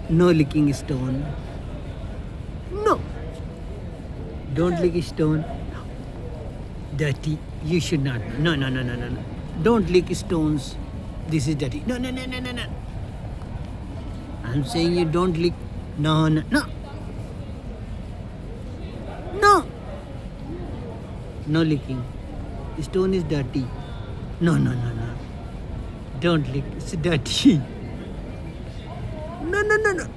No licking stone. No. Don't lick stone. Dirty. You should not. No, no, no, no, no, no. Don't lick stones. This is dirty. No, no, no, no, no, no. I'm saying you don't lick. No, no, no. No. No licking. Stone is dirty. No, no, no, no. Don't lick. It's dirty. No, no, no, no.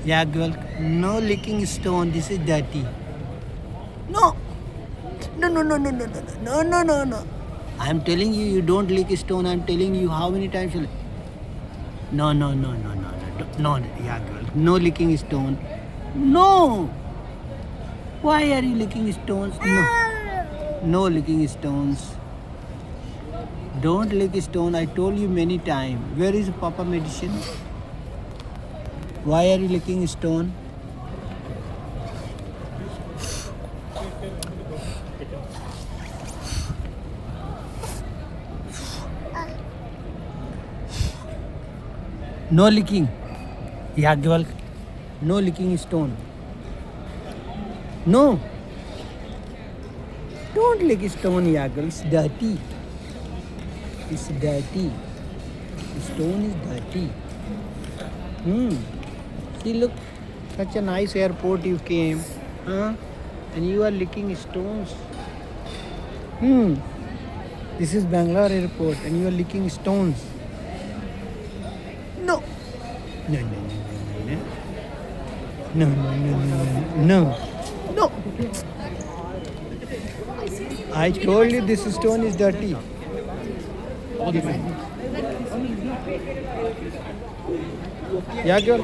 Yeah, girl. No licking stone. This is dirty. No. No, no, no, no, no, no, no, no, no, no. I'm telling you, you don't lick stone. I'm telling you how many times you. No, no, no, no, no, no, no. Yeah, girl. No licking stone. No. Why are you licking stones? No. No licking stones. Don't lick stone. I told you many times. Where is Papa medicine? Why are you licking stone? No licking. Yagwal. No licking stone. No. Don't lick stone, Yagwal. It's dirty. It's dirty. Stone is dirty. See, look. Such a nice airport you came. Huh? And you are licking stones. This is Bangalore airport and you are licking stones. No. No, no, no, no, no. No, no, no, no, no. No. I told you this stone is dirty. Yeah, girl.